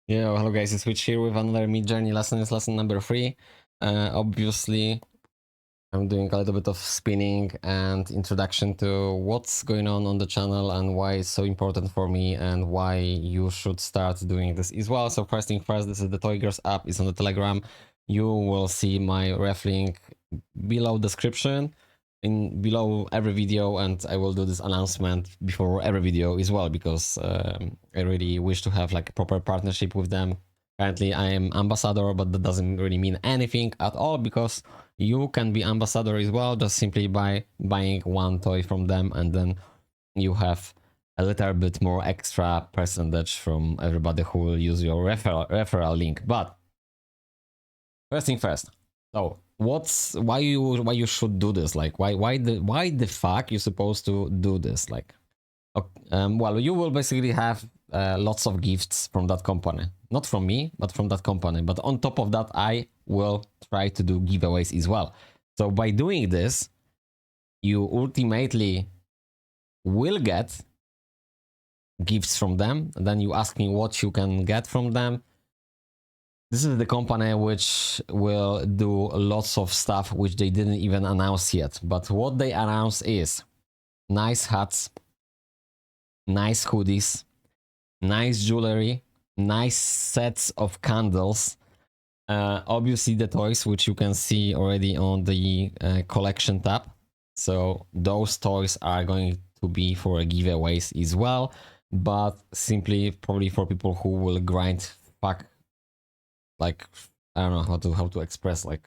Yeah, hello guys, it's Switch here with another Midjourney lesson. It's lesson number 3. Obviously, I'm doing a little bit of spinning and introduction to what's going on the channel and why it's so important for me and why you should start doing this as well. So first thing first, this is the TOYGERS app. It's on the Telegram. You will see my ref link below description below every video, and I will do this announcement before every video as well because I really wish to have like a proper partnership with them. Currently I am ambassador, but that doesn't really mean anything at all because you can be ambassador as well just simply by buying one toy from them, and then you have a little bit more extra percentage from everybody who will use your referral link. But first thing first, so why you should do this? Like why the fuck you supposed to do this? Like, well, you will basically have lots of gifts from that company, not from me, but from that company. But on top of that, I will try to do giveaways as well. So by doing this, you ultimately will get gifts from them. And then you ask me what you can get from them. This is the company which will do lots of stuff which they didn't even announce yet. But what they announce is nice hats, nice hoodies, nice jewelry, nice sets of candles. Obviously the toys, which you can see already on the collection tab. So those toys are going to be for giveaways as well. But simply probably for people who will grind fuck, like, I don't know how to express, like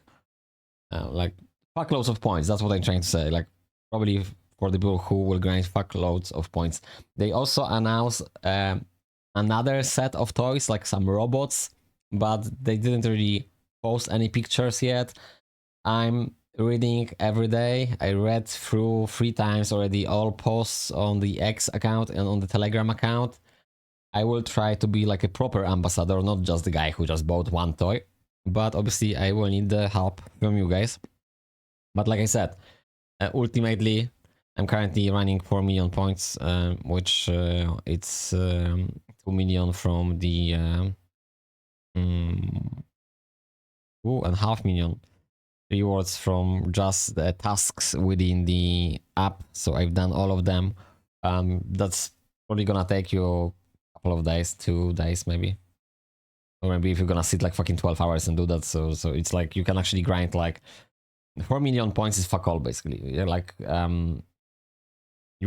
fuck loads of points. That's what I'm trying to say. Like probably for the people who will grind fuck loads of points. They also announced another set of toys, like some robots, but they didn't really post any pictures yet. I'm reading every day. I read through 3 times already all posts on the X account and on the Telegram account. I will try to be like a proper ambassador, not just the guy who just bought one toy. But obviously I will need the help from you guys. But like I said, ultimately I'm currently running 4 million points, which it's 2 million from the 2.5 million rewards from just the tasks within the app. So I've done all of them. That's probably gonna take you couple of days, 2 days maybe, or maybe if you're gonna sit like fucking 12 hours and do that. So it's like you can actually grind like 4 million points is fuck all basically. You're like you're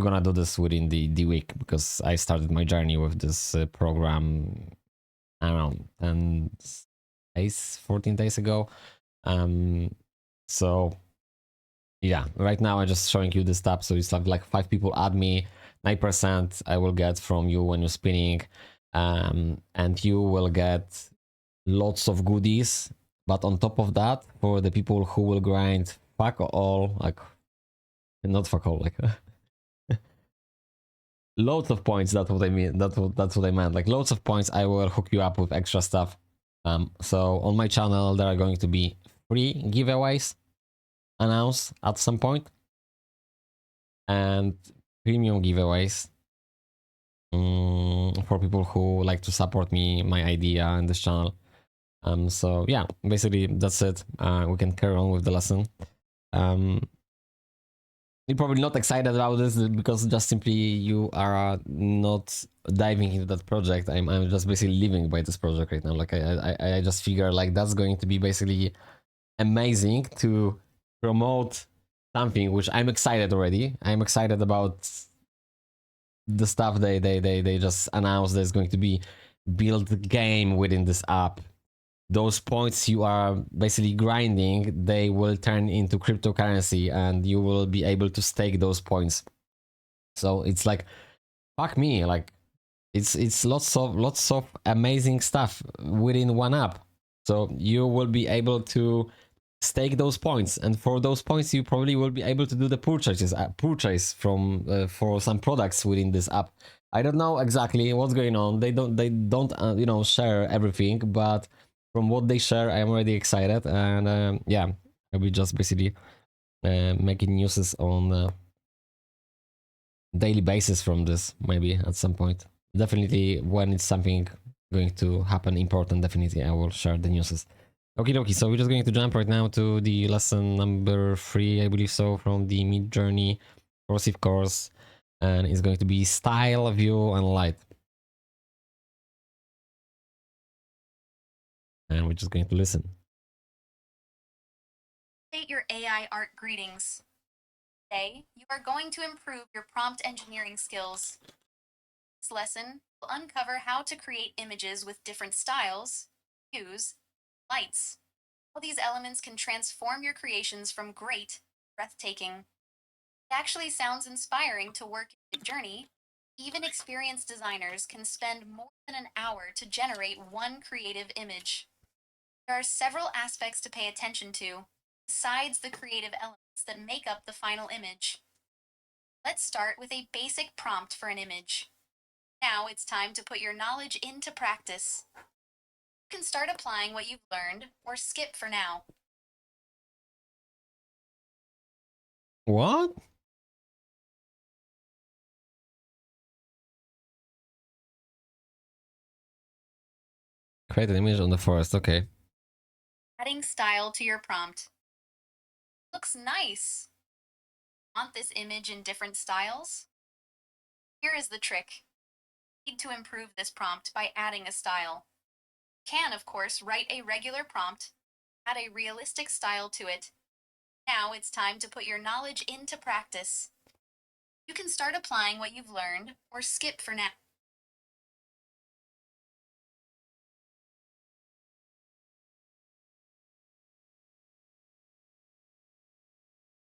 gonna do this within the week because I started my journey with this program, I don't know, 10 days, 14 days ago. So yeah, right now I'm just showing you this tab. So it's like 5 people add me, 9% I will get from you when you're spinning, and you will get lots of goodies. But on top of that, for the people who will grind fuck all, like not fuck all, like loads of points. That's what I mean. That's what I meant. Like loads of points. I will hook you up with extra stuff. So on my channel there are going to be 3 giveaways announced at some point, and premium giveaways for people who like to support me, my idea, and this channel. So yeah, basically that's it. We can carry on with the lesson. You're probably not excited about this because just simply you are not diving into that project. I'm just basically living by this project right now. Like I just figure like that's going to be basically amazing to promote something which I'm excited already. I'm excited about the stuff they just announced. There's going to be build game within this app. Those points you are basically grinding, they will turn into cryptocurrency and you will be able to stake those points. So it's like, fuck me, like it's lots of amazing stuff within one app. So you will be able to stake those points, and for those points you probably will be able to do the purchase from for some products within this app. I don't know exactly what's going on. They don't you know, share everything, but from what they share I am already excited. And yeah, I'll be just basically making newses on daily basis from this, maybe at some point. Definitely when it's something going to happen important, definitely. I will share the news. Okie dokie, so we're just going to jump right now to the lesson number 3, I believe so, from the Midjourney Coursiv course. And it's going to be style, view, and light. And we're just going to listen. State your AI art greetings. Today, you are going to improve your prompt engineering skills. This lesson will uncover how to create images with different styles, hues, lights. How these elements can transform your creations from great to breathtaking. It actually sounds inspiring to work in Midjourney. Even experienced designers can spend more than an hour to generate one creative image. There are several aspects to pay attention to, besides the creative elements that make up the final image. Let's start with a basic prompt for an image. Now it's time to put your knowledge into practice. You can start applying what you've learned, or skip for now. What? Create an image on the forest, okay. Adding style to your prompt. Looks nice. Want this image in different styles? Here is the trick. You need to improve this prompt by adding a style. You can, of course, write a regular prompt, add a realistic style to it. Now it's time to put your knowledge into practice. You can start applying what you've learned, or skip for now.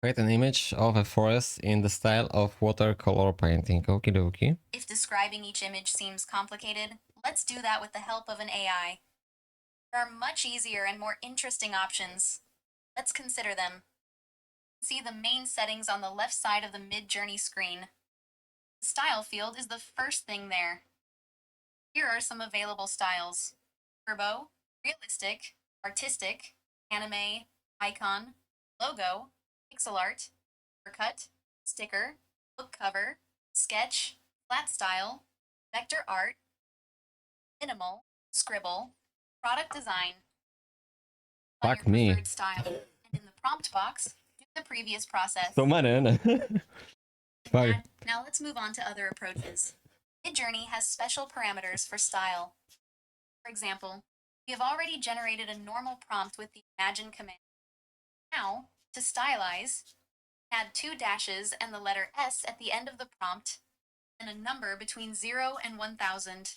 Create an image of a forest in the style of watercolor painting. Okie dokie. If describing each image seems complicated, let's do that with the help of an AI. There are much easier and more interesting options. Let's consider them. See the main settings on the left side of the Midjourney screen. The style field is the first thing there. Here are some available styles: turbo, realistic, artistic, anime, icon, logo, pixel art, cut, sticker, book cover, sketch, flat style, vector art, minimal, scribble, product design. Fuck me. Preferred style, and in the prompt box, do the previous process. So many. Fuck. Now let's move on to other approaches. Midjourney has special parameters for style. For example, we have already generated a normal prompt with the imagine command. Now, to stylize, add 2 dashes and the letter S at the end of the prompt, and a number between 0 and 1000.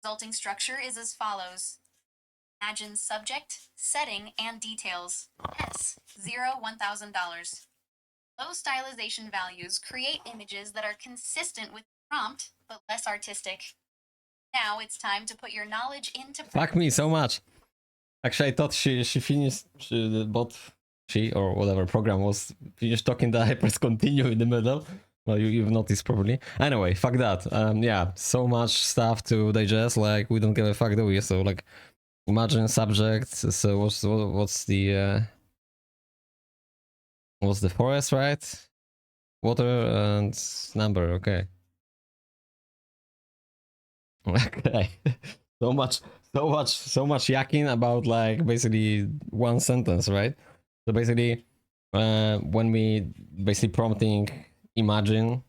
Resulting structure is as follows. Imagine subject, setting, and details. S, 0, $1,000. Low stylization values create images that are consistent with the prompt, but less artistic. Now it's time to put your knowledge into practice. Fuck me so much. Actually, I thought she finished, the bot, she or whatever program was finished talking that I pressed continue in the middle. Well, you've noticed probably. Anyway, fuck that. Yeah, so much stuff to digest, like we don't give a fuck, do we? So like, imagine subject, so what's the forest, right? Water and number, okay. Okay. so much yakking about like basically one sentence, right? So basically, when we basically prompting imagine,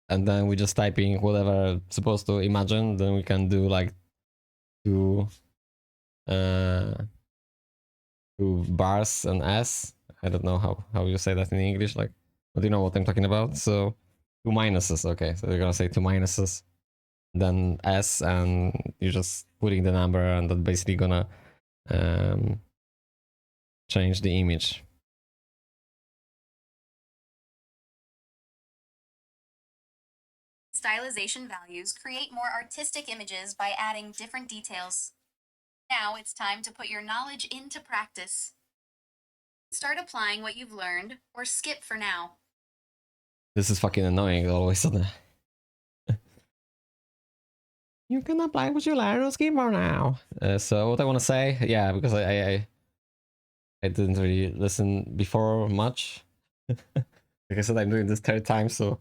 and then we just typing whatever supposed to imagine, then we can do like two bars and s. I don't know how you say that in English, like, but you know what I'm talking about. So 2 minuses, okay. So you're gonna say 2 minuses, then s, and you're just putting the number, and that's basically gonna change the image. Stylization values create more artistic images by adding different details. Now it's time to put your knowledge into practice. Start applying what you've learned, or skip for now. This is fucking annoying all of a sudden. You can apply what you learn or skip for now. So what I want to say, yeah, because I didn't really listen before much. Like I said, I'm doing this third time, so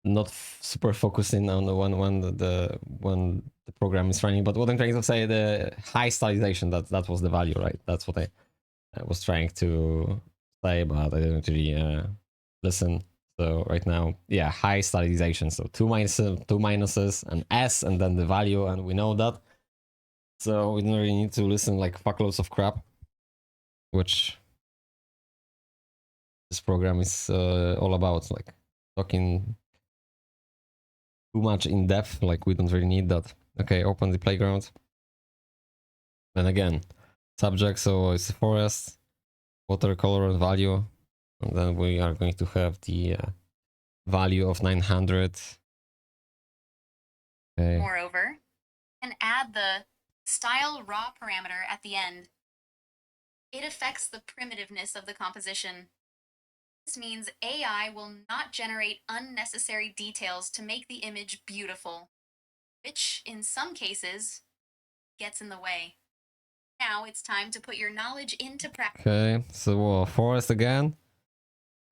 not super focusing on the when the program is running. But what I'm trying to say, the high stylization, that was the value, right? That's what I was trying to say, but I didn't really listen. So right now, yeah, high stylization. So two minuses, an S, and then the value, and we know that. So we don't really need to listen like fuckloads of crap, which this program is all about, like talking too much in depth, like we don't really need that. Okay, open the playground. And again, subject, so it's forest, watercolor and value. And then we are going to have the value of 900. Okay. Moreover, and add the style raw parameter at the end. It affects the primitiveness of the composition. This means AI will not generate unnecessary details to make the image beautiful, which, in some cases, gets in the way. Now it's time to put your knowledge into practice. Okay, so forest again.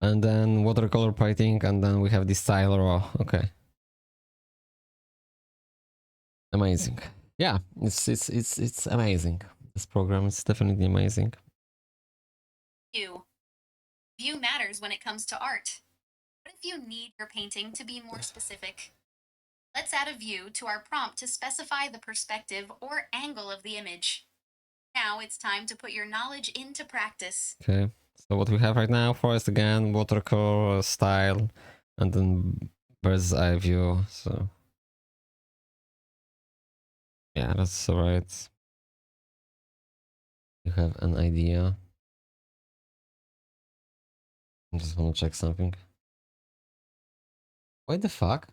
And then watercolor painting, and then we have the style raw. Okay. Amazing. Yeah, it's amazing. This program is definitely amazing. View matters when it comes to art. What if you need your painting to be more specific? Let's add a view to our prompt to specify the perspective or angle of the image. Now it's time to put your knowledge into practice. Okay, so what we have right now, forest again, watercolor, style, and then bird's eye view. So yeah, that's alright. You have an idea. I just want to check something. Why the fuck?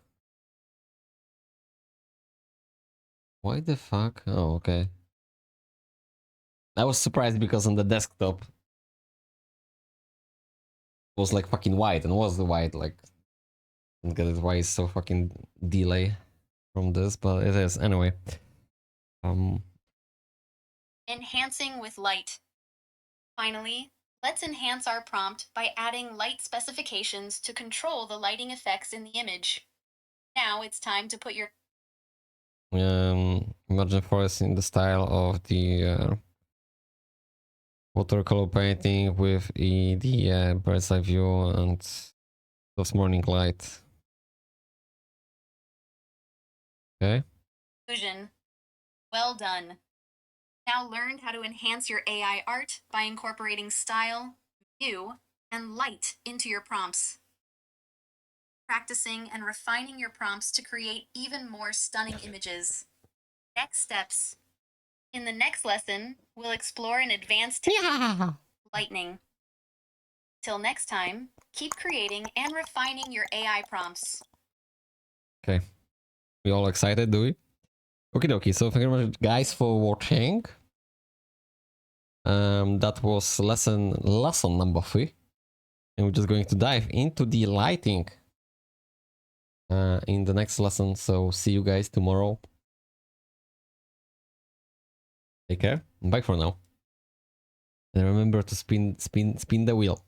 Why the fuck? Oh, okay. I was surprised because on the desktop it was like fucking white, and was the white, like, I don't get it why it's so fucking delay from this, but it is anyway. Enhancing with light. Finally, let's enhance our prompt by adding light specifications to control the lighting effects in the image. Now it's time to put your Imagine forest in the style of the watercolor painting with the bird's eye view and those morning light. Okay. conclusion. Well done. Now learned how to enhance your AI art by incorporating style, view, and light into your prompts. Practicing and refining your prompts to create even more stunning images. Next steps. In the next lesson, we'll explore an advanced lightning. Till next time, keep creating and refining your AI prompts. Okay. We all excited, do we? Okie dokie, so thank you very much guys for watching. That was lesson number 3. And we're just going to dive into the lighting in the next lesson. So see you guys tomorrow. Take care. Bye for now. And remember to spin the wheel.